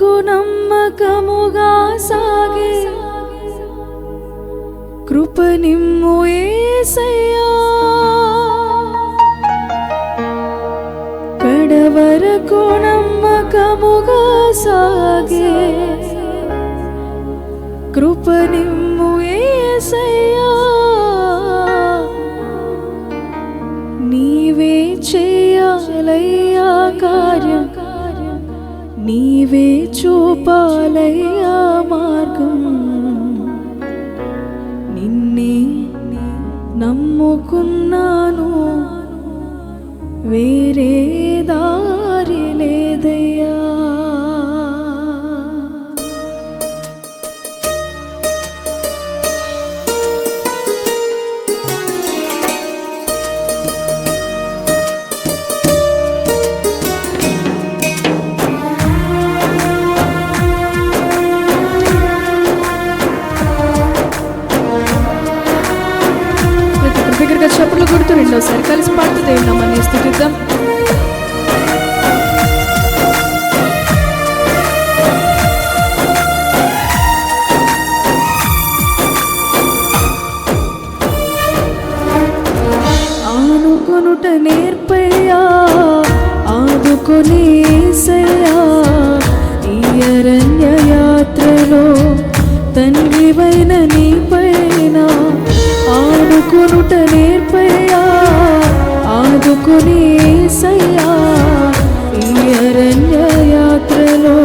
నమ్మకముగా సాగే కృప నిమ్ము యేసయ్యా, కడవరకు నమ్మకముగా సాగే కృప నిమ్ము యేసయ్యా, నీవే చేయాలయ్యా కార్యం, నీవే చూపాలయ్యా మార్గం, నిన్నే నమ్ముకున్నాను వేరే దారి లేదయ్యా. దగ్గరగా చప్పులు కొడుతూ రెండోసారి కలిసి పాడుతూ దేవుని నామాన్ని స్తుతిద్దాం. ఆనుకొనుట నేర్పయ్యా, ఆదుకొని యేసయ్యా, ఈ అరణ్య యాత్రలో తండ్రివైన నీపైన ఆనుకొనుట నేర్పయ్యా, ఆదుకొని యేసయ్యా, ఈ అరణ్య యాత్రలో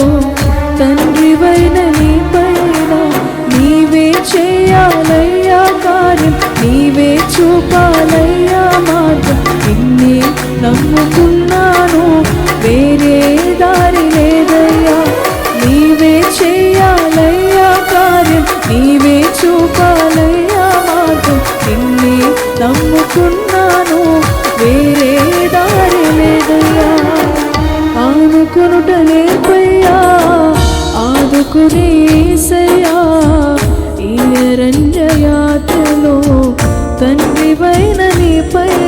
తండ్రివైన నీపైన నీవే చేయాలయ్యా కార్యం, నీవే చూపాలయ్యా మార్గం, నిన్నే నమ్ముకున్నాను వేరే దారి లేదయ్యా, నీవే చేయాలయ్యా కార్యం, నీవే చూపాలయ్యా మార్గం, నిన్నే నమ్ముకున్నాను వేరే దారి లేదయ్యా. ఆనుకొనుట నేర్పయ్యా, ఆదుకునే యేసయ్యా, ఈ అరణ్య యాత్రలో తండ్రివైన నీపైన.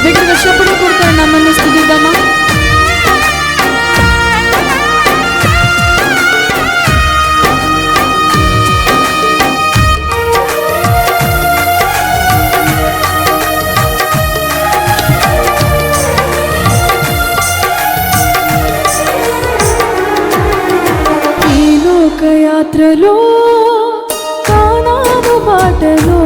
దగ్గరగా చప్పుడు కొడతారు నమ్మని స్థుతిద్దామా. ఈ లోకయాత్రలో కానాను బాటలో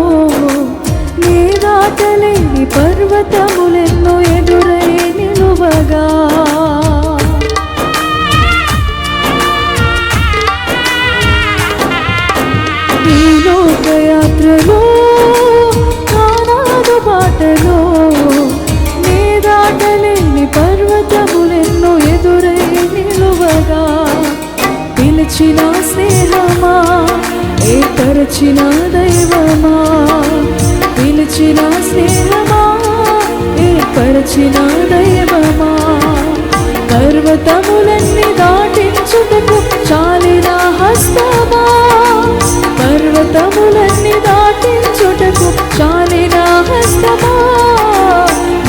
నీ దాటలేని పర్వతములెన్నో ఎదురై నిలువగా, ఈ లోకయాత్రలో కానాను బాటలో నీ దాటలేని పర్వతములెన్నో ఎదురై నిలువగా, పిలిచిన స్నేహమా ఏర్పరచిన దైవమా, పిలిచిన స్నేహమా ఏర్పరచిన దైవమా, పర్వతములన్నీ దాటించుటకు చాలిన హస్తమా, పర్వతములన్నీ దాటించుటకు చాలిన హస్తమా,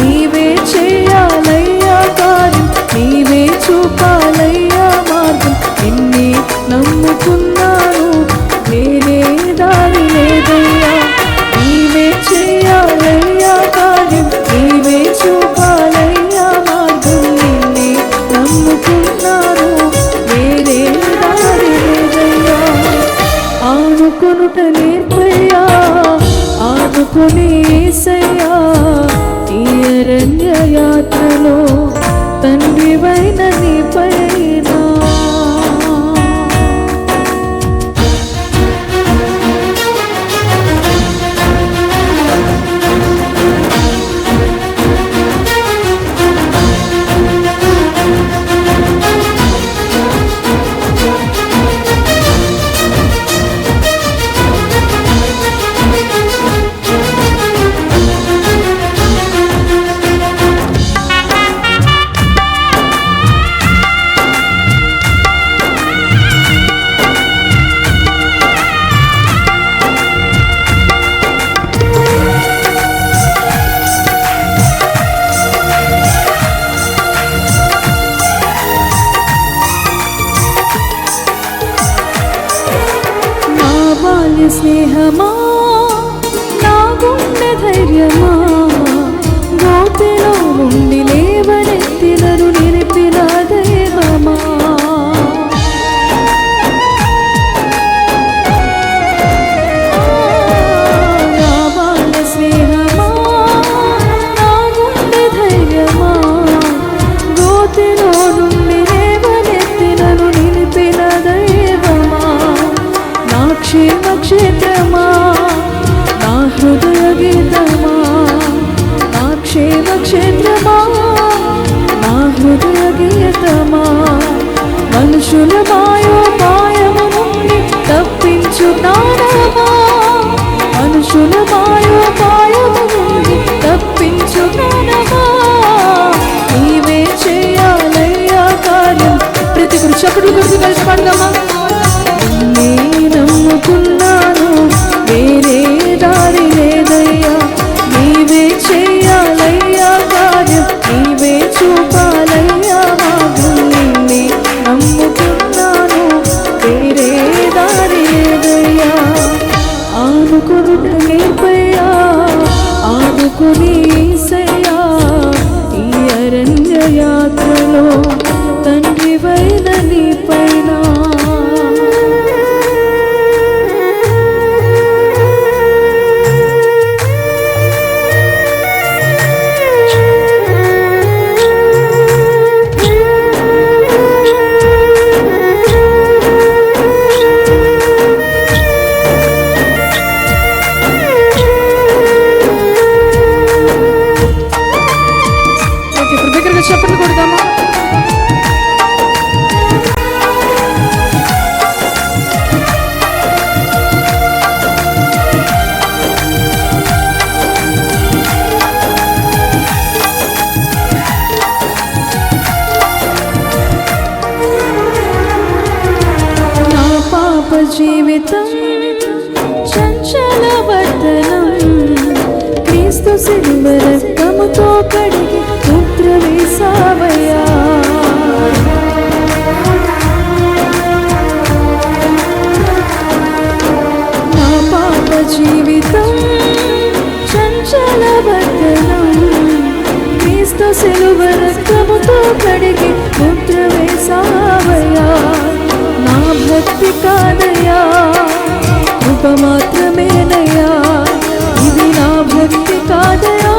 నీవే చేయాలయ్యా కార్యం, నీవే చూపాలయ్యా మార్గం, నిన్నే నమ్ముకున్నాను వేరే దారి లేదయ్యా, నీవే చేయాలయ్యా కార్యం, నీవే చూపాలయ్యా మార్గం, నిన్నే నమ్ముకున్నాను వేరే దారి లేదయ్యా. ఆనుకొనుట నేర్పయ్యా, ఆదుకొని యేసయ్యా, ఈ అరణ్య యాత్రలో తండ్రివైన నీపైన. బాల్య స్నేహమా, నా గుండె ధైర్యమా, గోతిలో నుండి లేవనెత్తినను నిలిపిన దైవమా. నా బాల్య స్నేహమా, నా గుండె ధైర్యమా, గోతిలో నుండి లేవనెత్తినను నిలిపిన దైవమా. నా క్షేమ క్షేత్రమా, నా హృదయ గీతమా, నా క్షేమ క్షేత్రమా, నా హృదయ గీతమా. మనుషుల మాయోపాయము నుండి తప్పించు జ్ఞానమా, మనుషుల మాయోపాయము నుండి తప్పించు జ్ఞానమా. నీవే చేయాలయ్యా కార్యం. ప్రతి గురు చప్పుడు గుర్తు కలిసి పడదామా. నే నమ్ముకున్నాను, వేరే దారి లేదయ్యా. నీవే చేయాలయ్యా కార్యం, నీవే చూపాలయ్యా మార్గం. నిన్నే నమ్ముకున్నాను, వేరే దారి లేదయ్యా. ఆనుకునుట నేర్పయ్యా, ఆదుకుని యేసయ్యా. ఈ అరణ్య యాత్రలో తండ్రివైన నీ పైన దగ్గరగా చెప్పండి కొడదామా. నా పాప జీవితం చంచల వర్ధనం, క్రీస్తు శిలువ రక్తముతో కడిగి పుత్ర వేసావయ్యా. నా పాప జీవితం చంచల వర్ధనం, క్రీస్తు శిలువ రక్తముతో కడిగి పుత్ర వేసావయ్యా. నా భక్తి కాదయ్యా, కృప మాత్రమేనయ్యా. ఇది నా భక్తి కాదయ్యా,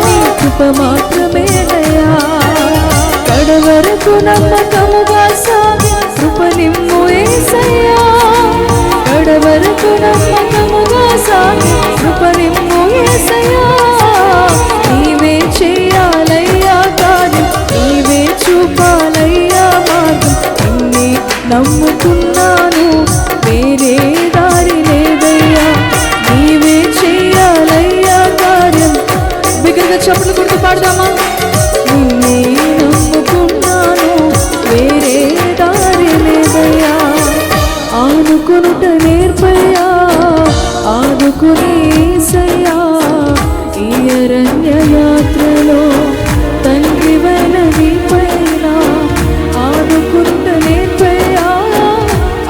నీ కృప మాత్రమేనయ్యా. కడవరకు నమ్మకముగా సాగి కృప నిమ్ము యేసయ్యా. కడవరకు నమ్మకముగా సాగి కృప నిమ్ము యేసయ్యా. నీవే చేయాలయ్యా కార్యం, నీవే చూపాలయ్యా మార్గం. నిన్నే నమ్ముకున్నాను, వేరే దారి లేదయ్యా. నీవే చేయాలయ్యా కార్యం. బిగ్గరగా చప్పులు కొడుతూ పాడదామా. నిన్నే నమ్ముకున్నాను, వేరే దారి లేదయ్యా. ఆనుకునుట నేర్పయ్యా, ఆదుకుని యేసయ్యా. ఈ అరణ్య యాత్రలో తండ్రివైన నీ పైన ఆదుకునుట నేర్పయ్యా,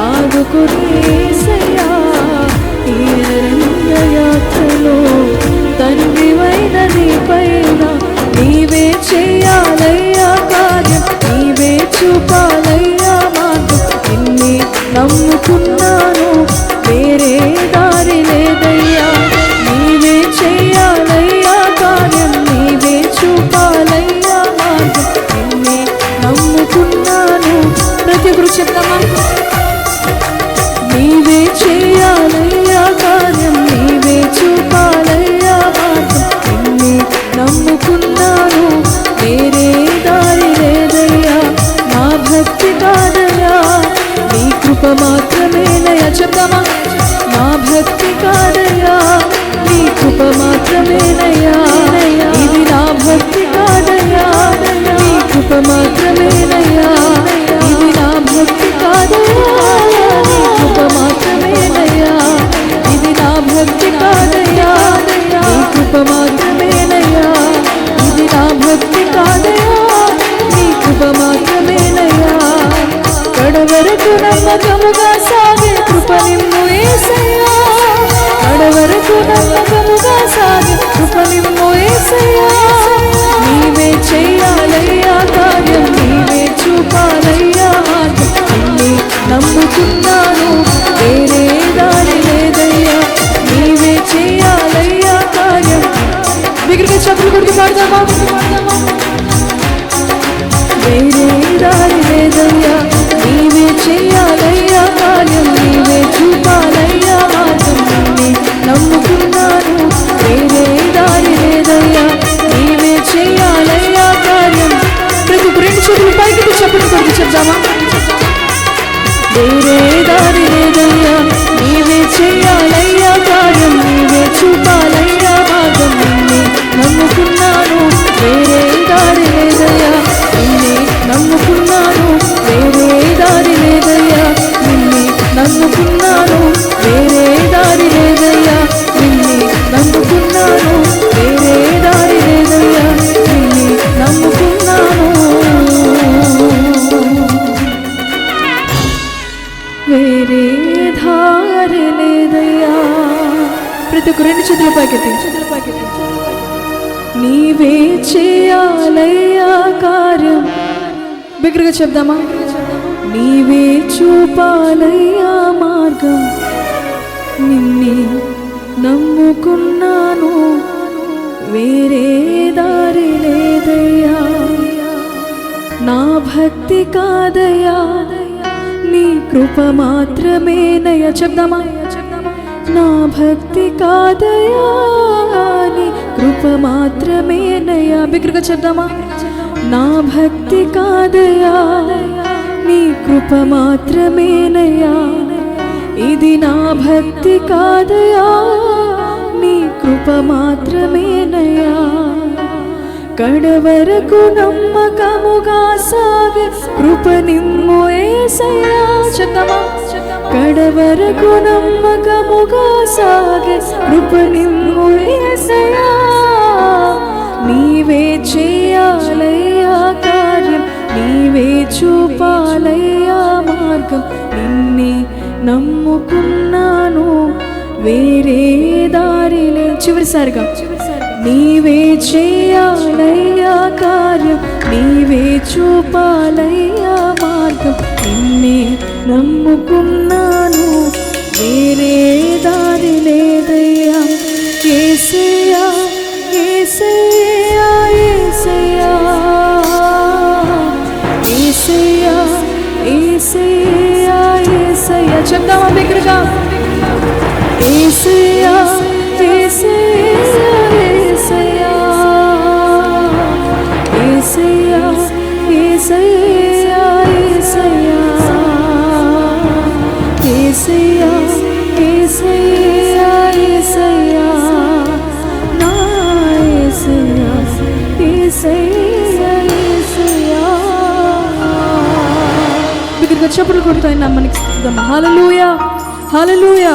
ఆదుకుని యేసయ్యా. ఈ అరణ్య యాత్రలో తండ్రివైన నీ పైన నీవే చేయాలయ్యా కార్యం, నీవే చూపాలయ్యా మార్గం. నిన్నే నమ్ముకున్నాను, వేరే దారి లేదయ్యా. నీవే చేయాలయ్యా కార్యం, నీవే చూపాలయ్యా మార్గం. నిన్నే నమ్ముకున్నాను. ప్రతి ఒక్కరు చెప్తామా. నీవే చేయాలయ్యా కార్యం, నీవే చూపాలయ్యా మార్గం. నిన్నే నమ్ముకున్నాను, వేరే దారి లేదయ్యా. నా భక్తి కాదయ్యా, నీ కృప మాత్రమేనయ్యా. చెప్తామా. నా భక్తి కాదయ్యా, నీ కృప మాత్రమేనయ్యా. ఇది నా భక్తి కాదయ్యా, నీ కృప మాత్రమేనయ్యా. ఇది నా భక్తి కాదయ్యా, నీ కృప మాత్రమేనయ్యా. ఇది నా భక్తి కాదయ్యా, నీ కృప మాత్రమేనయ్యా. ఇది నా భక్తి కాదయ్యా, నీ కృప మాత్రమేనయ్యా. కడవరకు నమ్మకముగా సాగే కృప నిమ్ము యేసయ్యా. దారి లేదయ్యా. నీవే చేయాలయ్యా కార్యం, నీవే చూపాలయ్యా మార్గం. నిన్నే నమ్ముకున్నాను, వేరే దారి లేదయ్యా. నిన్నే నమ్ముకున్నాను, వేరే దారి లేదయ్యా. నిన్నే నమ్ముకున్నాను, వేరే దారి లేదయ్యా. నిన్నే నమ్ముకున్నాను, వేరే దారి లేదయ్యా. నిన్నే నమ్ముకున్నాను, వేరే దారి లేదయ్యా. ప్రతి ఒక్క రెండు చేతుల పైకెత్తి, నీవే చేయాలయ్యా కార్యం. బిగ్గరగా చెప్దామా? నీవే చూపాలయ్యా మార్గం. నిన్నే నమ్ముకున్నాను, వేరే దారి లేదయ్యా. నా భక్తి కాదయ్యా, నీ కృప మాత్రమేనయ్యా. చెప్దామా? నా భక్తి కాదయ్యా, నీ కృప మాత్రమేనయ్యా. బిగ్గరగా చెప్దామా? నా భక్తి కాదయ్యా, నీ కృప మాత్రమేనయ్యా. ఇది నా భక్తి కాదయ్యా, నీ కృప మాత్రమేనయ్యా. కడవరకు నమ్మకముగా సాగే కృప నిమ్ము యేసయ్యా. చెప్తామా? కడవరకు నమ్మకముగా సాగే కృప నిమ్ము యేసయ్యా. నీవే చేయాలయ్యా కార్యం, నీవే చూపాలయ్యా మార్గం. నిన్నే నమ్ముకున్నాను, వేరే దారి లేదు. చివరిసారిగా నీవే చేయాలయ్యా కార్యం, నీవే చూపాలయ్యా మార్గం. నిన్నే నమ్ముకున్నాను, వేరే దారి లేదయ్యా. యేసయ్యా యేసయ్యా యేసయ్యా యేసయ్యా యేసయ్యా యేసయ్యా. చెప్దామా బిగ్గరగా? యేసయ్యా యేసయ్యా యేసయ్యా యేసయ్యా యేసయ్యా యేసయ్యా యేసయ్యా యేసయ్యా యేసయ్యా నా యేసయ్యా యేసయ్యా యేసయ్యా. బిగ్గరగా చప్పట్లు కొడుతూ మనకి హల్లెలూయా హల్లెలూయా.